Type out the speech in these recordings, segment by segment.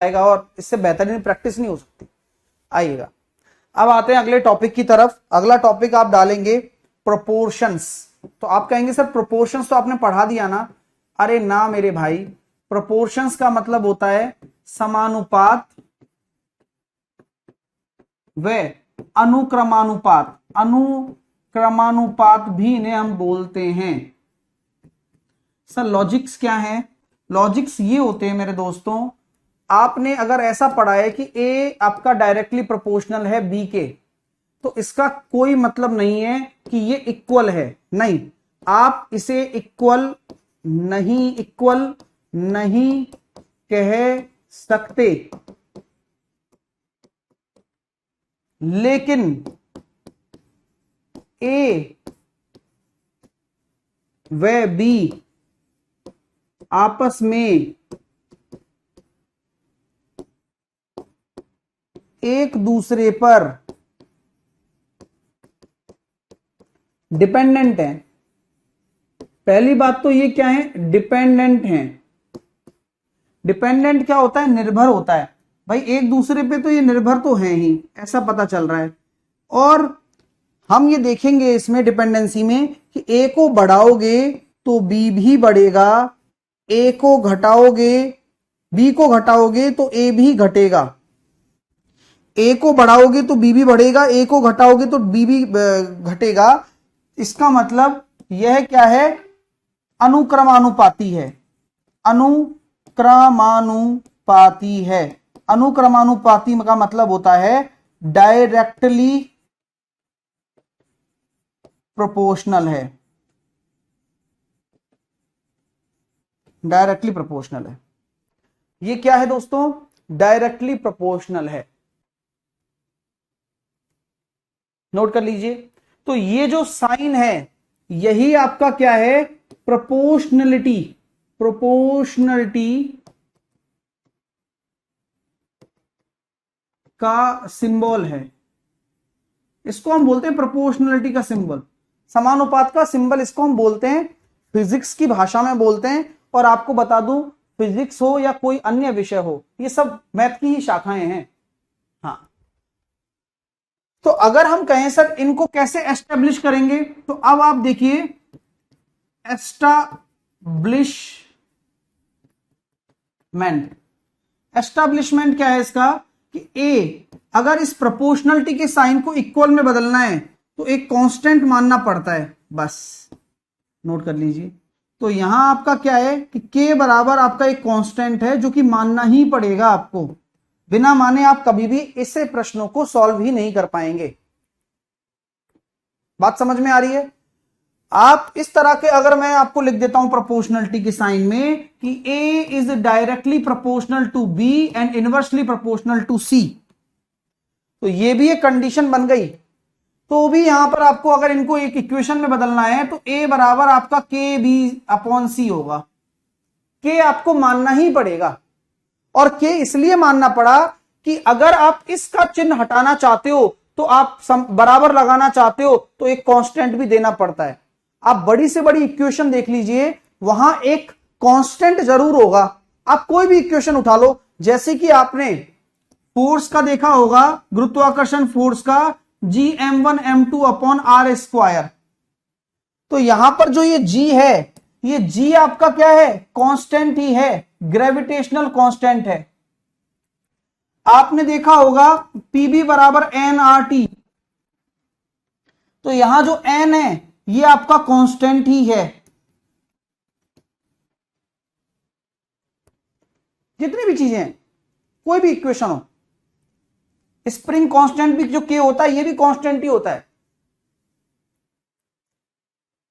आएगा और इससे बेहतरीन प्रैक्टिस नहीं हो सकती। आइएगा, अब आते हैं अगले टॉपिक की तरफ। अगला टॉपिक आप डालेंगे प्रोपोर्शंस। तो आप कहेंगे सर प्रोपोर्शंस तो आपने पढ़ा दिया ना। अरे ना मेरे भाई, प्रोपोर्शंस का मतलब होता है समानुपात व अनुक्रमानुपात। अनुक्रमानुपात भी इन्हें हम बोलते हैं। सर लॉजिक्स क्या है? लॉजिक्स ये होते हैं मेरे दोस्तों, आपने अगर ऐसा पढ़ा है कि ए आपका डायरेक्टली प्रोपोर्शनल है बी के, तो इसका कोई मतलब नहीं है कि ये इक्वल है। नहीं, आप इसे इक्वल नहीं कह सकते, लेकिन ए व बी आपस में एक दूसरे पर डिपेंडेंट है। पहली बात तो ये क्या है? डिपेंडेंट है। डिपेंडेंट क्या होता है? निर्भर होता है। भाई एक दूसरे पे तो ये निर्भर तो है ही, ऐसा पता चल रहा है। और हम ये देखेंगे इसमें डिपेंडेंसी में कि ए को बढ़ाओगे तो बी भी बढ़ेगा, ए को घटाओगे, बी को घटाओगे तो ए भी घटेगा। ए को बढ़ाओगे तो बी भी बढ़ेगा, ए को घटाओगे तो बी भी घटेगा। इसका मतलब यह क्या है? अनुक्रमानुपाती है। अनुक्रमानुपाती है। अनुक्रमानुपाती का मतलब होता है डायरेक्टली प्रोपोर्शनल है। डायरेक्टली प्रोपोर्शनल है। ये क्या है दोस्तों? डायरेक्टली प्रोपोर्शनल है। नोट कर लीजिए। तो ये जो साइन है यही आपका क्या है? प्रोपोर्शनलिटी। प्रोपोर्शनलिटी का सिंबल है। इसको हम बोलते हैं प्रोपोर्शनलिटी का सिंबल। समानुपात का सिंबल इसको हम बोलते हैं, फिजिक्स की भाषा में बोलते हैं। और आपको बता दूं, फिजिक्स हो या कोई अन्य विषय हो, ये सब मैथ की ही शाखाएं हैं। हाँ, तो अगर हम कहें सर इनको कैसे एस्टेब्लिश करेंगे, तो अब आप देखिए एस्टैब्लिशमेंट क्या है इसका कि ए अगर इस प्रोपोर्शनलिटी के साइन को इक्वल में बदलना है तो एक कांस्टेंट मानना पड़ता है, बस नोट कर लीजिए। तो यहां आपका क्या है कि के बराबर आपका एक कांस्टेंट है जो कि मानना ही पड़ेगा आपको। बिना माने आप कभी भी इसे प्रश्नों को सॉल्व ही नहीं कर पाएंगे। बात समझ में आ रही है? आप इस तरह के, अगर मैं आपको लिख देता हूं प्रोपोर्शनलिटी के साइन में कि A is directly proportional to B and inversely proportional to C, तो ये भी एक कंडीशन बन गई। तो भी यहां पर आपको अगर इनको एक इक्वेशन में बदलना है तो ए बराबर आपका के बी अपॉन सी होगा। के आपको मानना ही पड़ेगा। और के इसलिए मानना पड़ा कि अगर आप इसका चिन्ह हटाना चाहते हो तो आप बराबर लगाना चाहते हो तो एक कांस्टेंट भी देना पड़ता है। आप बड़ी से बड़ी इक्वेशन देख लीजिए, वहां एक कांस्टेंट जरूर होगा। आप कोई भी इक्वेशन उठा लो, जैसे कि आपने फोर्स का देखा होगा, गुरुत्वाकर्षण फोर्स का Gm1m2 अपॉन आर स्क्वायर। तो यहां पर जो ये G है, ये G आपका क्या है? कांस्टेंट ही है, ग्रेविटेशनल कांस्टेंट है। आपने देखा होगा Pb बराबर nRT, तो यहां जो n है ये आपका कांस्टेंट ही है। जितनी भी चीजें हैं, कोई भी इक्वेशन हो, स्प्रिंग कांस्टेंट भी जो के होता है ये भी कांस्टेंट ही होता है।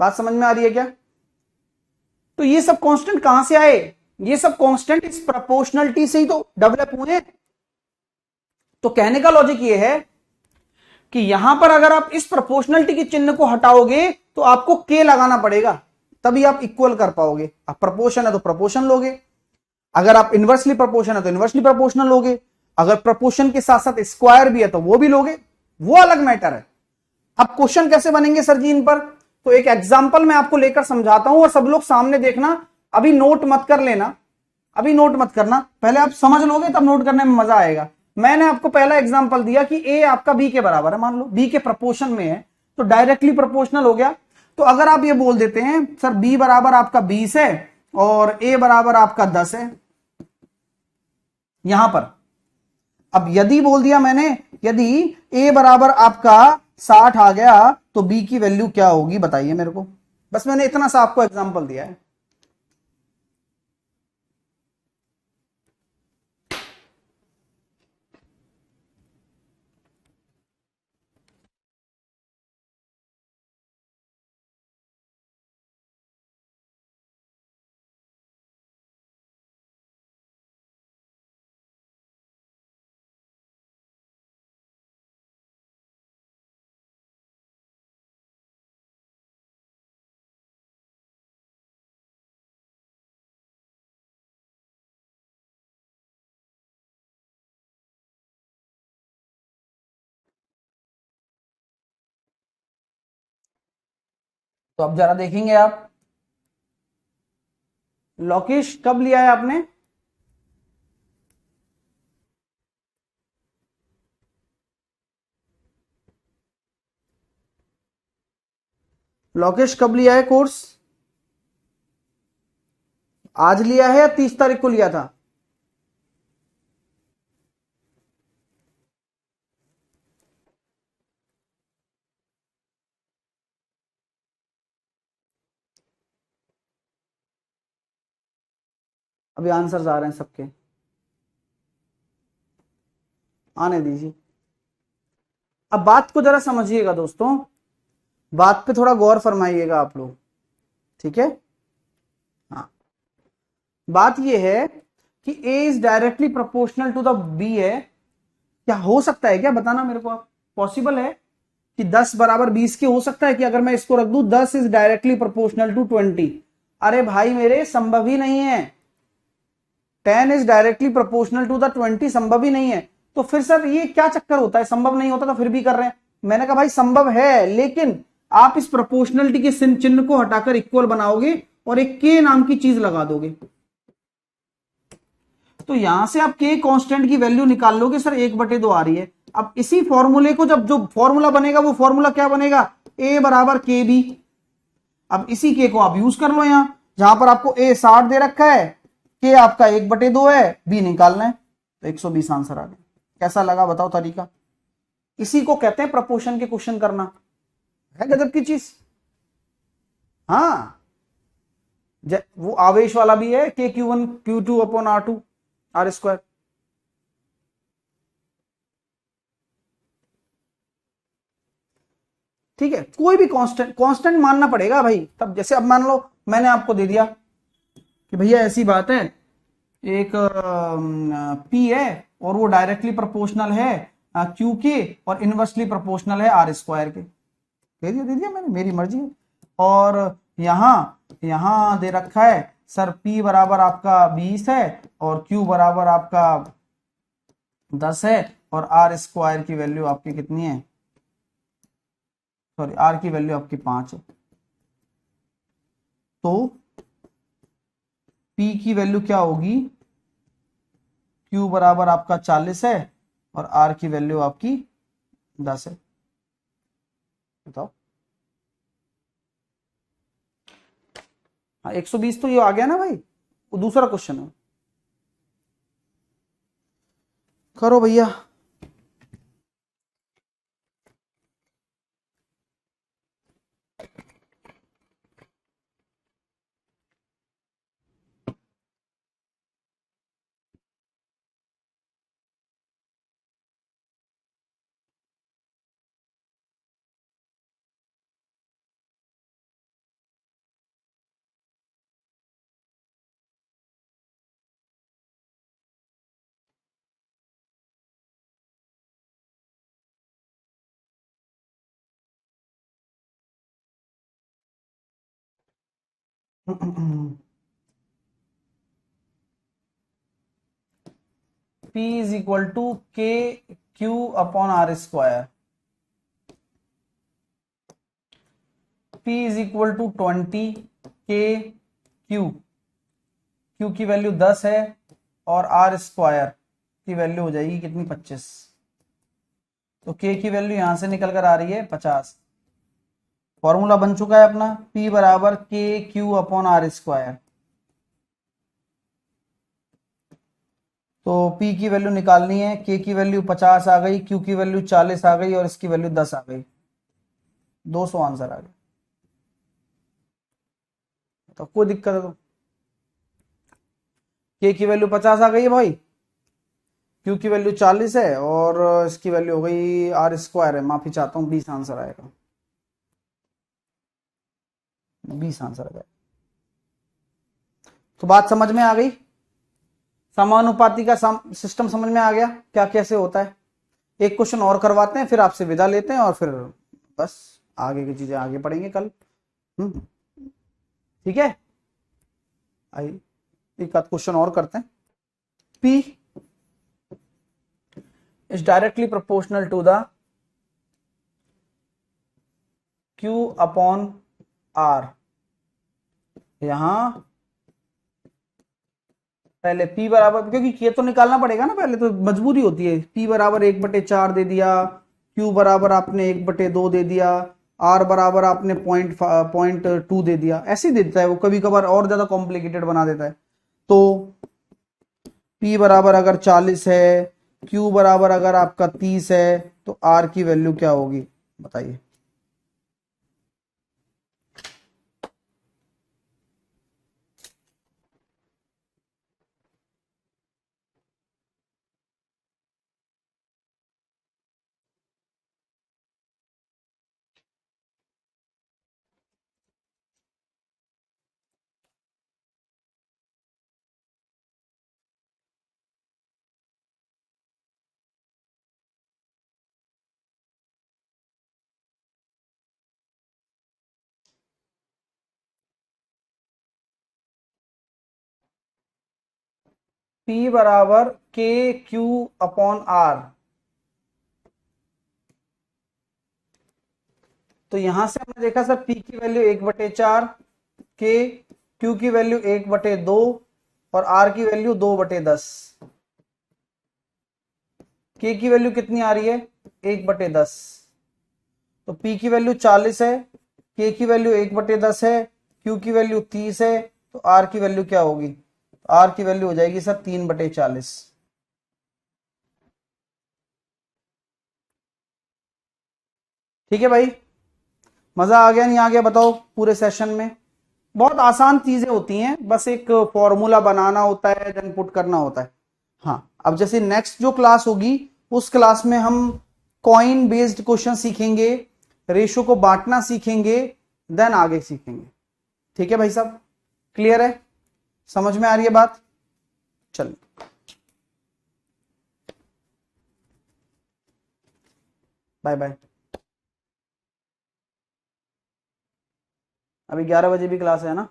बात समझ में आ रही है क्या? तो ये सब कांस्टेंट कहां से आए? ये सब कांस्टेंट इस प्रोपोर्शनलिटी से ही तो डेवलप हुए। तो कहने का लॉजिक ये है कि यहां पर अगर आप इस प्रोपोर्शनलिटी के चिन्ह को हटाओगे तो आपको के लगाना पड़ेगा, तभी आप इक्वल कर पाओगे। आप प्रोपोर्शन है तो प्रोपोर्शन लोगे, अगर आप इनवर्सली प्रोपोर्शन है तो इनवर्सली प्रोपोर्शनल लोगे, अगर प्रोपोर्शन के साथ साथ स्क्वायर भी है तो वो भी लोगे, वो अलग मैटर है। अब क्वेश्चन कैसे बनेंगे सर जी इन पर? तो एक एग्जांपल मैं आपको लेकर समझाता हूं और सब लोग सामने देखना, अभी नोट मत कर लेना, अभी नोट मत करना, पहले आप समझ लोगे तब नोट करने में मजा आएगा। मैंने आपको पहला एग्जांपल दिया कि ए आपका बी के बराबर है, मान लो बी के प्रपोर्शन में है, तो डायरेक्टली प्रोपोर्शनल हो गया। तो अगर आप ये बोल देते हैं सर बी बराबर आपका 20 है और ए बराबर आपका 10 है यहां पर, अब यदि बोल दिया मैंने, यदि ए बराबर आपका 60 आ गया तो बी की वैल्यू क्या होगी बताइए मेरे को, बस मैंने इतना सा आपको एग्जांपल दिया है। तो अब जरा देखेंगे आप, लोकेश कब लिया है आपने? लोकेश कब लिया है कोर्स? आज लिया है या 30 तारीख को लिया था? अभी आंसर्स आ रहे हैं सबके, आने दीजिए। अब बात को जरा समझिएगा दोस्तों, बात पे थोड़ा गौर फरमाइएगा आप लोग, ठीक है? हाँ, बात ये है कि A is directly proportional to the B है, क्या हो सकता है क्या, बताना मेरे को, पॉसिबल है कि 10 बराबर 20 के हो सकता है कि अगर मैं इसको रख दूं 10 इज डायरेक्टली प्रोपोर्शनल टू 20? अरे भाई मेरे, संभव ही नहीं है। 10 is directly proportional to the 20 संभव ही नहीं है। तो फिर सर ये क्या चक्कर होता है, संभव नहीं होता तो फिर भी कर रहे हैं? मैंने कहा भाई संभव है, लेकिन आप इस प्रोपोर्शनलिटी के चिन्ह को हटाकर इक्वल बनाओगे और एक के नाम की चीज लगा दोगे, तो यहां से आप के कांस्टेंट की वैल्यू निकाल लोगे, सर 1/2 आ रही है। अब इसी फॉर्मूले को जब जो फॉर्मूला बनेगा वो फॉर्मूला क्या बनेगा, ए बराबर के बी। अब इसी के को आप यूज कर लो यहां, जहां पर आपको ए 60 दे रखा है, के आपका 1/2 है, बी निकालना है, तो 120 आंसर आ गया। कैसा लगा बताओ तरीका? इसी को कहते हैं प्रपोर्शन के क्वेश्चन करना, है गजब की चीज। हाँ, वो आवेश वाला भी है, के Q1 Q2 upon R2 R square. ठीक है, कोई भी कांस्टेंट कांस्टेंट मानना पड़ेगा भाई तब। जैसे अब मान लो मैंने आपको दे दिया कि भैया ऐसी बात है, एक पी है और वो डायरेक्टली प्रोपोर्शनल है क्यू के और इनवर्सली प्रोपोर्शनल है आर स्क्वायर के, दे दिया मैंने, मेरी मर्जी है। और यहां यहां दे रखा है सर पी बराबर आपका 20 है और क्यू बराबर आपका 10 है और आर स्क्वायर की वैल्यू आपकी कितनी है, सॉरी आर की वैल्यू आपकी 5 है। तो पी की वैल्यू क्या होगी, क्यू बराबर आपका 40 है और आर की वैल्यू आपकी 10 है, बताओ। हाँ 120 तो ये आ गया ना भाई, वो दूसरा क्वेश्चन है, करो भैया। P is equal to K Q upon R square, P is equal to 20 K Q, Q की वैल्यू 10 है और R स्क्वायर की वैल्यू हो जाएगी कितनी, 25। तो K की वैल्यू यहां से निकल कर आ रही है 50। फॉर्मूला बन चुका है अपना, P बराबर KQ अपॉन R स्क्वायर। तो P की वैल्यू निकालनी है, K की वैल्यू 50 आ गई, Q की वैल्यू 40 आ गई और इसकी वैल्यू 10 आ गई, 200 आंसर आ गया। तो कोई दिक्कत है तो K की वैल्यू 50 आ गई है भाई, Q की वैल्यू 40 है और इसकी वैल्यू हो गई R स्क्वायर है, माफी चाहता हूँ, 20 आंसर आएगा, 20 आंसर आ गया। तो बात समझ में आ गई, समानुपाती का सिस्टम समझ में आ गया क्या कैसे होता है। एक क्वेश्चन और करवाते हैं फिर आपसे विदा लेते हैं और फिर बस आगे की चीजें आगे पढ़ेंगे कल। ठीक है, आई एक आध क्वेश्चन और करते हैं। P is directly proportional to the Q upon R। यहां पहले P बराबर, क्योंकि ये तो निकालना पड़ेगा ना, पहले तो मजबूरी होती है। P बराबर 1/4 दे दिया, Q बराबर आपने 1/2 दे दिया, R बराबर आपने पॉइंट 2 दे दिया, ऐसे ही देता है वो, कभी कभार और ज्यादा कॉम्प्लिकेटेड बना देता है। तो P बराबर अगर 40 है, Q बराबर अगर आपका 30 है, तो R की वैल्यू क्या होगी बताइए। P बराबर KQ अपॉन R। तो यहां से हमने देखा सर P की वैल्यू 1/4, K Q की वैल्यू 1/2 और R की वैल्यू 2/10। K की वैल्यू कितनी आ रही है, 1/10। तो P की वैल्यू 40 है, K की वैल्यू 1/10 है, Q की वैल्यू 30 है, तो R की वैल्यू क्या होगी, R की वैल्यू हो जाएगी सर 3/40। ठीक है भाई, मजा आ गया नहीं आ गया बताओ पूरे सेशन में। बहुत आसान चीजें होती हैं, बस एक फॉर्मूला बनाना होता है, देन पुट करना होता है। हाँ, अब जैसे नेक्स्ट जो क्लास होगी उस क्लास में हम कॉइन बेस्ड क्वेश्चन सीखेंगे, रेशो को बांटना सीखेंगे, देन आगे सीखेंगे। ठीक है भाई साहब, क्लियर है, समझ में आ रही है बात। चलिए, बाय बाय। अभी 11 बजे भी क्लास है ना।